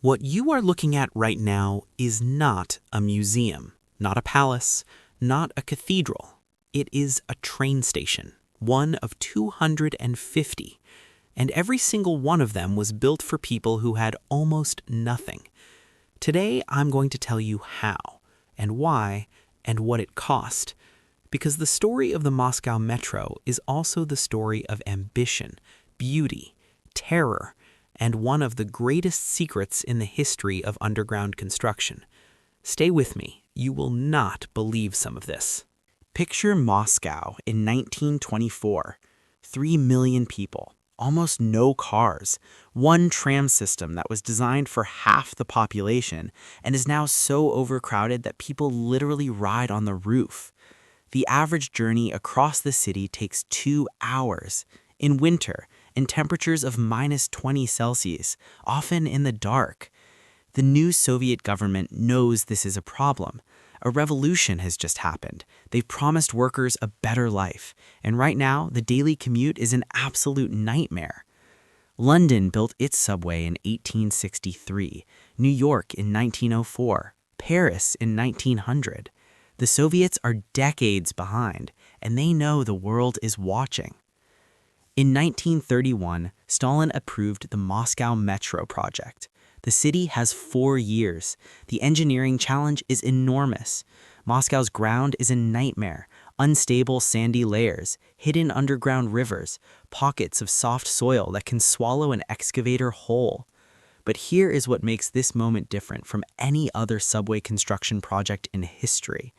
What you are looking at right now is not a museum, not a palace, not a cathedral. It is a train station, one of 250, and every single one of them was built for people who had almost nothing. Today, I'm going to tell you how, and why, and what it cost. Because the story of the Moscow Metro is also the story of ambition, beauty, terror, and one of the greatest secrets in the history of underground construction. Stay with me, you will not believe some of this. Picture Moscow in 1924. 3 million people, almost no cars, one tram system that was designed for half the population and is now so overcrowded that people literally ride on the roof. The average journey across the city takes 2 hours. In winter, in temperatures of -20 Celsius, often in the dark. The new Soviet government knows this is a problem. A revolution has just happened. They've promised workers a better life, and right now, the daily commute is an absolute nightmare. London built its subway in 1863, New York in 1904, Paris in 1900. The Soviets are decades behind, and they know the world is watching. In 1931, Stalin approved the Moscow Metro project. The city has 4 years. The engineering challenge is enormous. Moscow's ground is a nightmare. Unstable sandy layers, hidden underground rivers, pockets of soft soil that can swallow an excavator whole. But here is what makes this moment different from any other subway construction project in history.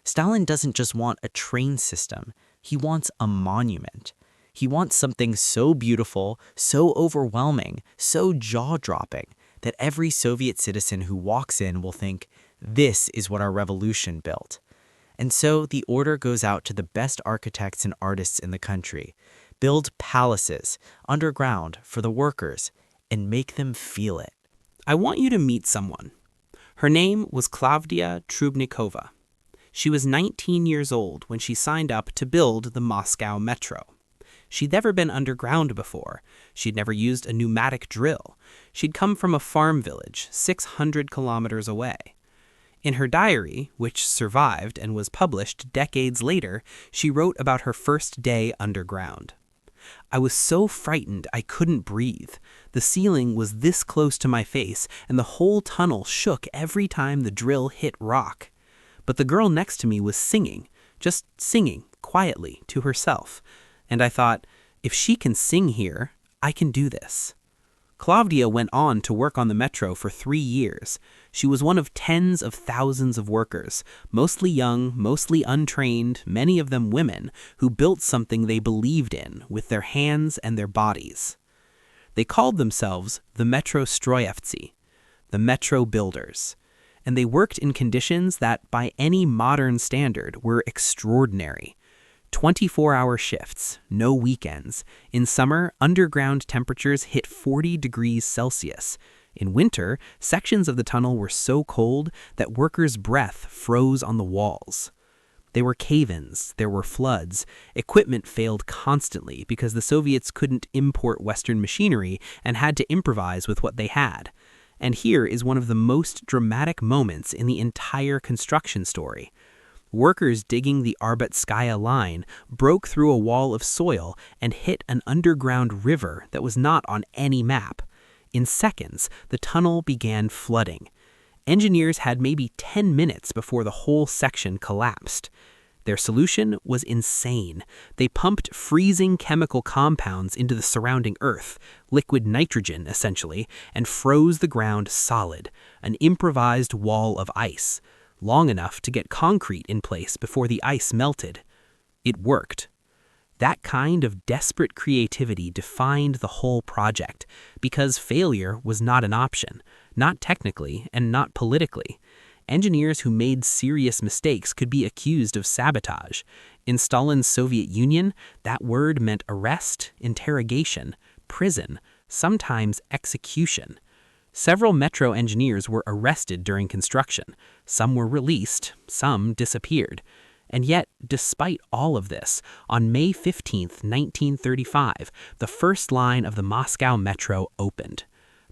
Stalin doesn't just want a train system. He wants a monument. He wants something so beautiful, so overwhelming, so jaw-dropping, that every Soviet citizen who walks in will think, this is what our revolution built. And so the order goes out to the best architects and artists in the country. Build palaces, underground, for the workers, and make them feel it. I want you to meet someone. Her name was Klavdia Trubnikova. She was 19 years old when she signed up to build the Moscow Metro. She'd never been underground before. She'd never used a pneumatic drill. She'd come from a farm village 600 kilometers away. In her diary, which survived and was published decades later, she wrote about her first day underground. I was so frightened I couldn't breathe. The ceiling was this close to my face, and the whole tunnel shook every time the drill hit rock. But the girl next to me was singing, just singing quietly to herself. And I thought, if she can sing here, I can do this. Klavdia went on to work on the metro for 3 years. She was one of tens of thousands of workers, mostly young, mostly untrained, many of them women, who built something they believed in with their hands and their bodies. They called themselves the Metro Stroyevtsi, the Metro Builders. And they worked in conditions that, by any modern standard, were extraordinary. 24-hour shifts, no weekends. In summer, underground temperatures hit 40 degrees Celsius. In winter, sections of the tunnel were so cold that workers' breath froze on the walls. There were cave-ins, there were floods. Equipment failed constantly because the Soviets couldn't import Western machinery and had to improvise with what they had. And here is one of the most dramatic moments in the entire construction story. Workers digging the Arbatskaya line broke through a wall of soil and hit an underground river that was not on any map. In seconds, the tunnel began flooding. Engineers had maybe 10 minutes before the whole section collapsed. Their solution was insane. They pumped freezing chemical compounds into the surrounding earth, liquid nitrogen essentially, and froze the ground solid, an improvised wall of ice, long enough to get concrete in place before the ice melted. It worked. That kind of desperate creativity defined the whole project, because failure was not an option, not technically and not politically. Engineers who made serious mistakes could be accused of sabotage. In Stalin's Soviet Union, that word meant arrest, interrogation, prison, sometimes execution. Several metro engineers were arrested during construction. Some were released, some disappeared. And yet, despite all of this, on May 15, 1935, the first line of the Moscow Metro opened.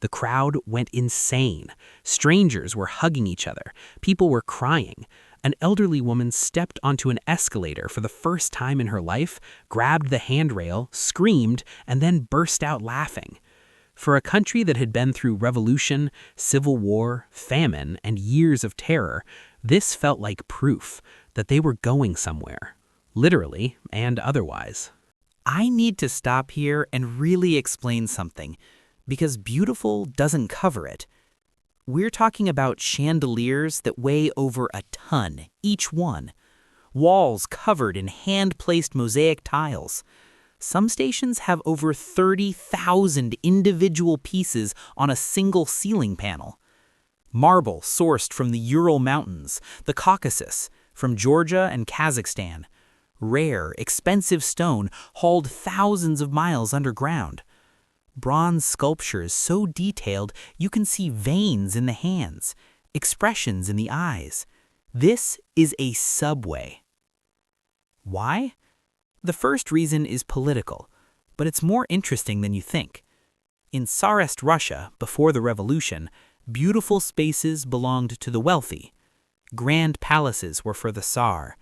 The crowd went insane. Strangers were hugging each other. People were crying. An elderly woman stepped onto an escalator for the first time in her life, grabbed the handrail, screamed, and then burst out laughing. For a country that had been through revolution, civil war, famine, and years of terror, this felt like proof that they were going somewhere, literally and otherwise. I need to stop here and really explain something, because beautiful doesn't cover it. We're talking about chandeliers that weigh over a ton, each one. Walls covered in hand-placed mosaic tiles. Some stations have over 30,000 individual pieces on a single ceiling panel. Marble sourced from the Ural Mountains, the Caucasus, from Georgia and Kazakhstan. Rare, expensive stone hauled thousands of miles underground. Bronze sculptures so detailed you can see veins in the hands, expressions in the eyes. This is a subway. Why? The first reason is political, but it's more interesting than you think. In Tsarist Russia, before the revolution, beautiful spaces belonged to the wealthy. Grand palaces were for the Tsar.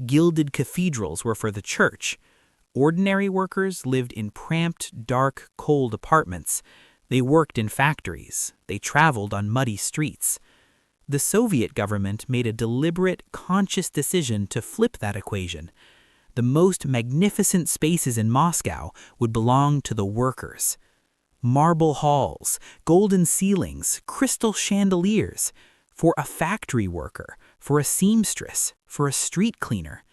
Gilded cathedrals were for the church. Ordinary workers lived in cramped, dark, cold apartments. They worked in factories. They traveled on muddy streets. The Soviet government made a deliberate, conscious decision to flip that equation. The most magnificent spaces in Moscow would belong to the workers. Marble halls, golden ceilings, crystal chandeliers. For a factory worker, for a seamstress, for a street cleaner.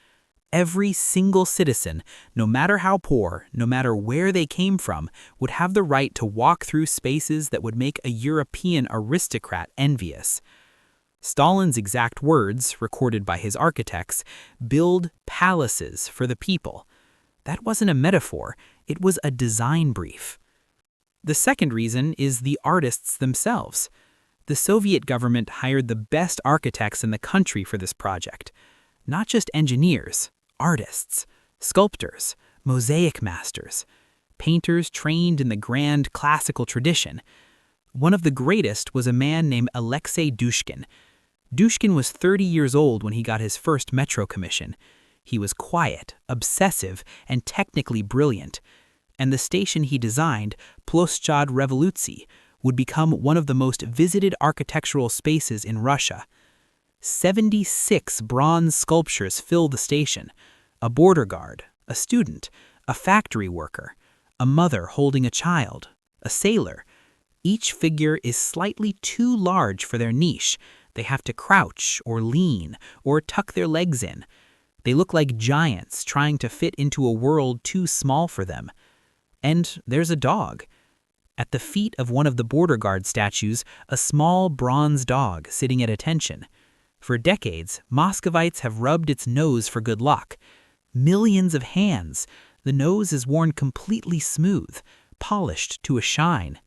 Every single citizen, no matter how poor, no matter where they came from, would have the right to walk through spaces that would make a European aristocrat envious. Stalin's exact words, recorded by his architects, build palaces for the people. That wasn't a metaphor, it was a design brief. The second reason is the artists themselves. The Soviet government hired the best architects in the country for this project. Not just engineers, artists, sculptors, mosaic masters, painters trained in the grand classical tradition. One of the greatest was a man named Alexei Dushkin. Dushkin was 30 years old when he got his first metro commission. He was quiet, obsessive, and technically brilliant. And the station he designed, Ploshchad Revolutsy, would become one of the most visited architectural spaces in Russia. 76 bronze sculptures fill the station: a border guard, a student, a factory worker, a mother holding a child, a sailor. Each figure is slightly too large for their niche. They have to crouch or lean or tuck their legs in. They look like giants trying to fit into a world too small for them. And there's a dog. At the feet of one of the border guard statues, a small bronze dog sitting at attention. For decades, Muscovites have rubbed its nose for good luck. Millions of hands. The nose is worn completely smooth, polished to a shine.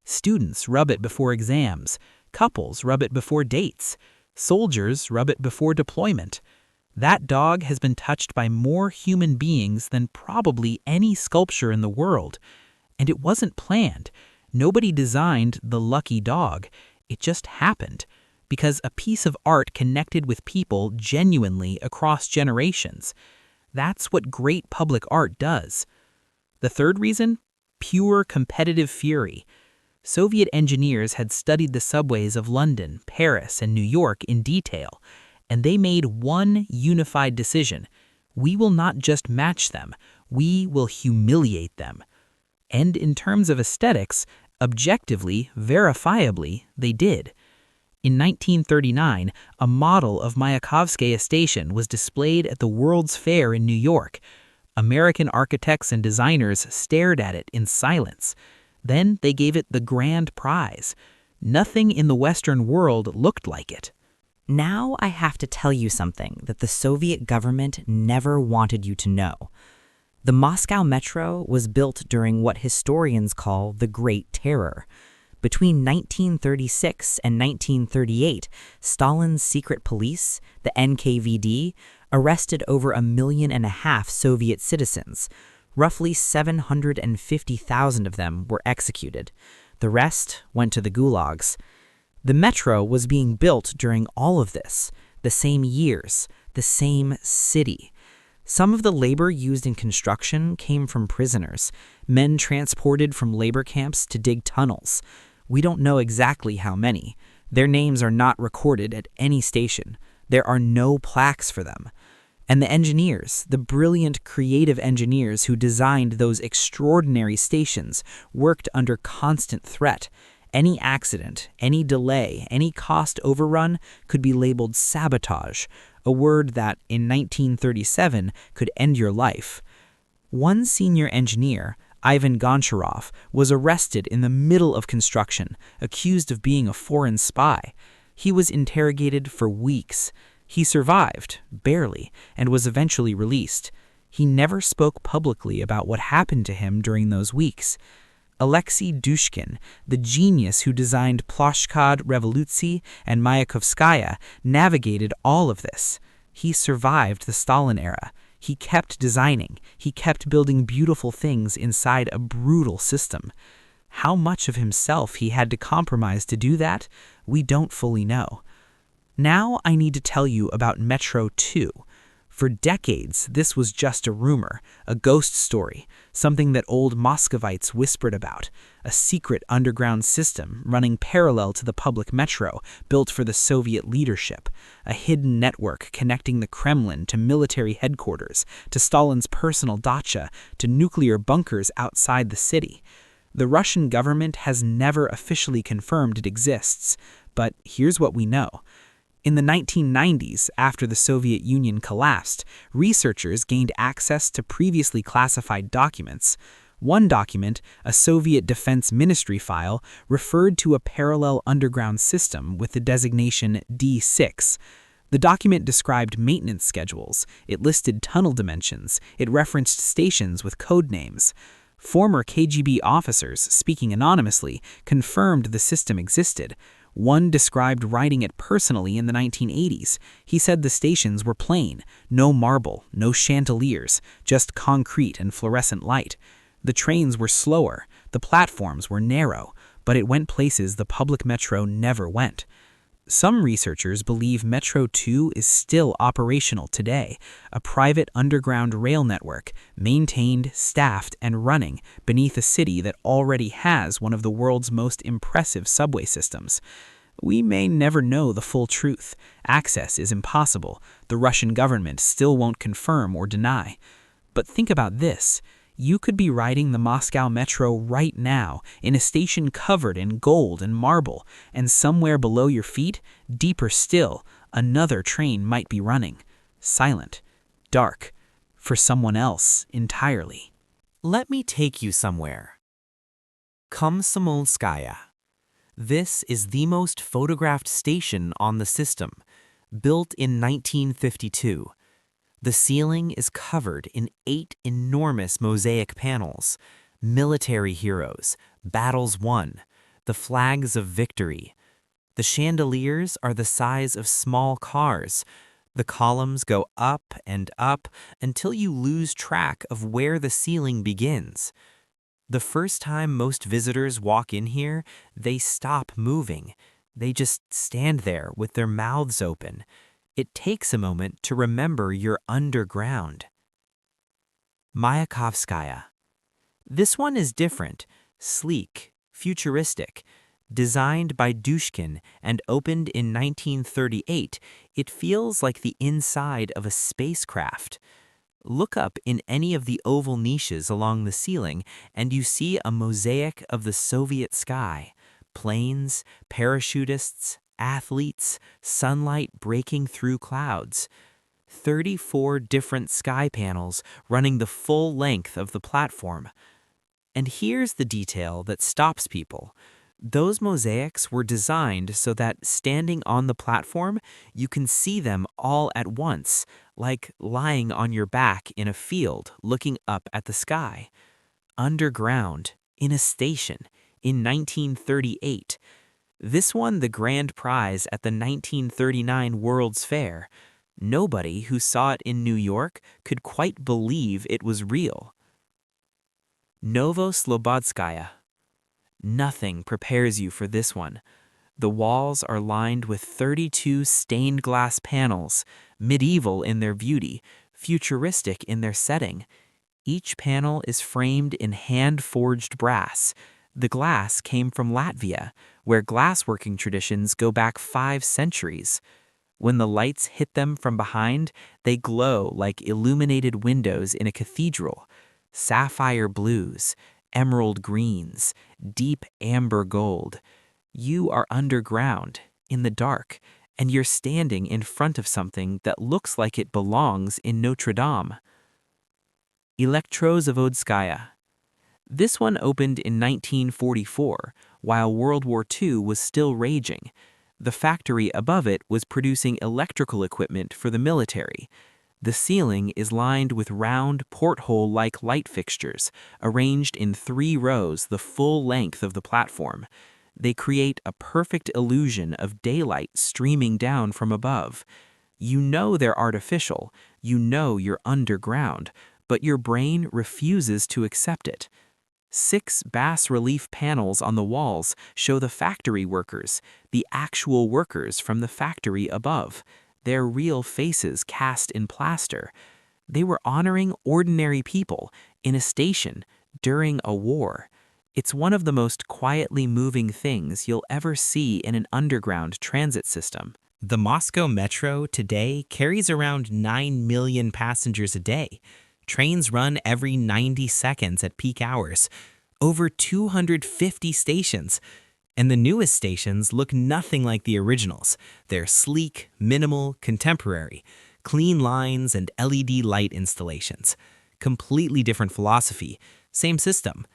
Students rub it before exams. Couples rub it before dates. Soldiers rub it before deployment. That dog has been touched by more human beings than probably any sculpture in the world. And it wasn't planned. Nobody designed the lucky dog. It just happened. Because a piece of art connected with people genuinely across generations. That's what great public art does. The third reason? Pure competitive fury. Soviet engineers had studied the subways of London, Paris, and New York in detail, and they made one unified decision. We will not just match them, we will humiliate them. And in terms of aesthetics, objectively, verifiably, they did. In 1939, a model of Mayakovskaya station was displayed at the World's Fair in New York. American architects and designers stared at it in silence. Then they gave it the grand prize. Nothing in the Western world looked like it. Now I have to tell you something that the Soviet government never wanted you to know. The Moscow Metro was built during what historians call the Great Terror. Between 1936 and 1938, Stalin's secret police, the NKVD, arrested over 1.5 million Soviet citizens. Roughly 750,000 of them were executed. The rest went to the gulags. The metro was being built during all of this, the same years, the same city. Some of the labor used in construction came from prisoners, men transported from labor camps to dig tunnels. We don't know exactly how many. Their names are not recorded at any station. There are no plaques for them. And the engineers, the brilliant creative engineers who designed those extraordinary stations, worked under constant threat. Any accident, any delay, any cost overrun could be labeled sabotage, a word that, in 1937, could end your life. One senior engineer, Ivan Goncharov, was arrested in the middle of construction, accused of being a foreign spy. He was interrogated for weeks. He survived, barely, and was eventually released. He never spoke publicly about what happened to him during those weeks. Alexei Dushkin, the genius who designed Ploshchad Revolutsii and Mayakovskaya, navigated all of this. He survived the Stalin era. He kept designing. He kept building beautiful things inside a brutal system. How much of himself he had to compromise to do that, we don't fully know. Now I need to tell you about Metro 2. For decades, this was just a rumor, a ghost story, something that old Muscovites whispered about, a secret underground system running parallel to the public metro built for the Soviet leadership, a hidden network connecting the Kremlin to military headquarters, to Stalin's personal dacha, to nuclear bunkers outside the city. The Russian government has never officially confirmed it exists, but here's what we know. In the 1990s, after the Soviet Union collapsed, researchers gained access to previously classified documents. One document, a Soviet Defense Ministry file, referred to a parallel underground system with the designation D6. The document described maintenance schedules, it listed tunnel dimensions, it referenced stations with code names. Former KGB officers, speaking anonymously, confirmed the system existed. One described riding it personally in the 1980s. He said the stations were plain, no marble, no chandeliers, just concrete and fluorescent light. The trains were slower, the platforms were narrow, but it went places the public metro never went. Some researchers believe Metro 2 is still operational today, a private underground rail network, maintained, staffed, and running beneath a city that already has one of the world's most impressive subway systems. We may never know the full truth. Access is impossible. The Russian government still won't confirm or deny. But think about this. You could be riding the Moscow metro right now in a station covered in gold and marble, and somewhere below your feet, deeper still, another train might be running. Silent, dark, for someone else entirely. Let me take you somewhere. Komsomolskaya. This is the most photographed station on the system, built in 1952. The ceiling is covered in 8 enormous mosaic panels, military heroes, battles won, the flags of victory. The chandeliers are the size of small cars. The columns go up and up until you lose track of where the ceiling begins. The first time most visitors walk in here, they stop moving. They just stand there with their mouths open. It takes a moment to remember you're underground. Mayakovskaya. This one is different, sleek, futuristic. Designed by Dushkin and opened in 1938, it feels like the inside of a spacecraft. Look up in any of the oval niches along the ceiling and you see a mosaic of the Soviet sky. Planes, parachutists, athletes, sunlight breaking through clouds. 34 different sky panels running the full length of the platform. And here's the detail that stops people. Those mosaics were designed so that standing on the platform, you can see them all at once, like lying on your back in a field looking up at the sky. Underground, in a station, in 1938. This won the grand prize at the 1939 World's Fair. Nobody who saw it in New York could quite believe it was real. Novoslobodskaya. Nothing prepares you for this one. The walls are lined with 32 stained glass panels, medieval in their beauty, futuristic in their setting. Each panel is framed in hand-forged brass. The glass came from Latvia, where glassworking traditions go back 5 centuries. When the lights hit them from behind, they glow like illuminated windows in a cathedral. Sapphire blues, emerald greens, deep amber gold. You are underground, in the dark, and you're standing in front of something that looks like it belongs in Notre Dame. Novoslobodskaya. This one opened in 1944, while World War II was still raging. The factory above it was producing electrical equipment for the military. The ceiling is lined with round, porthole-like light fixtures, arranged in 3 rows the full length of the platform. They create a perfect illusion of daylight streaming down from above. You know they're artificial, you know you're underground, but your brain refuses to accept it. 6 bas-relief panels on the walls show the factory workers, the actual workers from the factory above, their real faces cast in plaster. They were honoring ordinary people in a station during a war. It's one of the most quietly moving things you'll ever see in an underground transit system. The Moscow Metro today carries around 9 million passengers a day. Trains run every 90 seconds at peak hours. Over 250 stations. And the newest stations look nothing like the originals. They're sleek, minimal, contemporary, clean lines and LED light installations. Completely different philosophy, same system.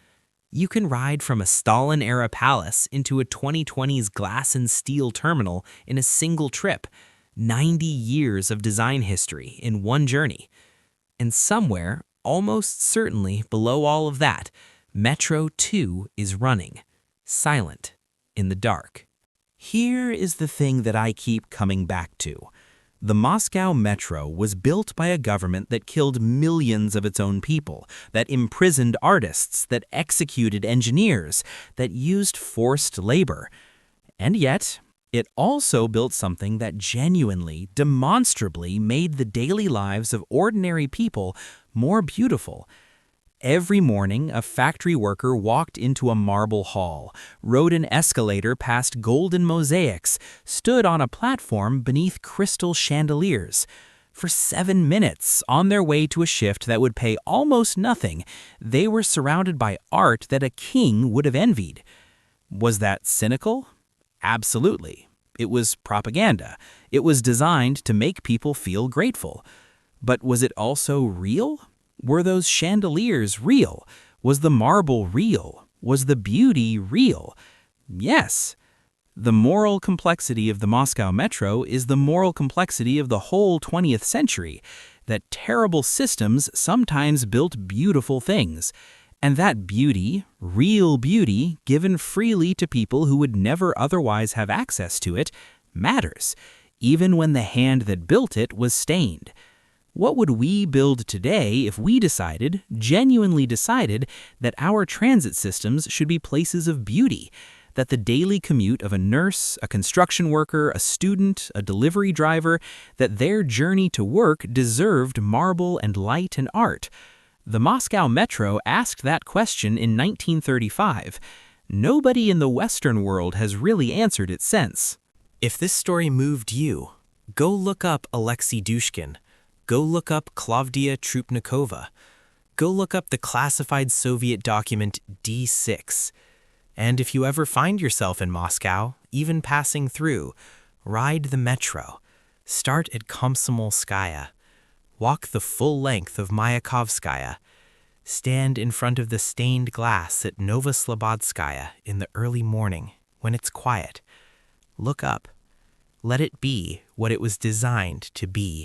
You can ride from a Stalin-era palace into a 2020s glass and steel terminal in a single trip. 90 years of design history in one journey. And somewhere, almost certainly below all of that, Metro 2 is running, silent, in the dark. Here is the thing that I keep coming back to. The Moscow Metro was built by a government that killed millions of its own people, that imprisoned artists, that executed engineers, that used forced labor. And yet, it also built something that genuinely, demonstrably made the daily lives of ordinary people more beautiful. Every morning, a factory worker walked into a marble hall, rode an escalator past golden mosaics, stood on a platform beneath crystal chandeliers. For 7 minutes, on their way to a shift that would pay almost nothing, they were surrounded by art that a king would have envied. Was that cynical? Absolutely. It was propaganda. It was designed to make people feel grateful. But was it also real? Were those chandeliers real? Was the marble real? Was the beauty real? Yes. The moral complexity of the Moscow Metro is the moral complexity of the whole 20th century, that terrible systems sometimes built beautiful things. And that beauty, real beauty, given freely to people who would never otherwise have access to it, matters, even when the hand that built it was stained. What would we build today if we decided, genuinely decided, that our transit systems should be places of beauty, that the daily commute of a nurse, a construction worker, a student, a delivery driver, that their journey to work deserved marble and light and art? The Moscow Metro asked that question in 1935. Nobody in the Western world has really answered it since. If this story moved you, go look up Alexei Dushkin. Go look up Klavdia Trupnikova. Go look up the classified Soviet document D6. And if you ever find yourself in Moscow, even passing through, ride the metro. Start at Komsomolskaya. Walk the full length of Mayakovskaya. Stand in front of the stained glass at Novoslobodskaya in the early morning when it's quiet. Look up. Let it be what it was designed to be.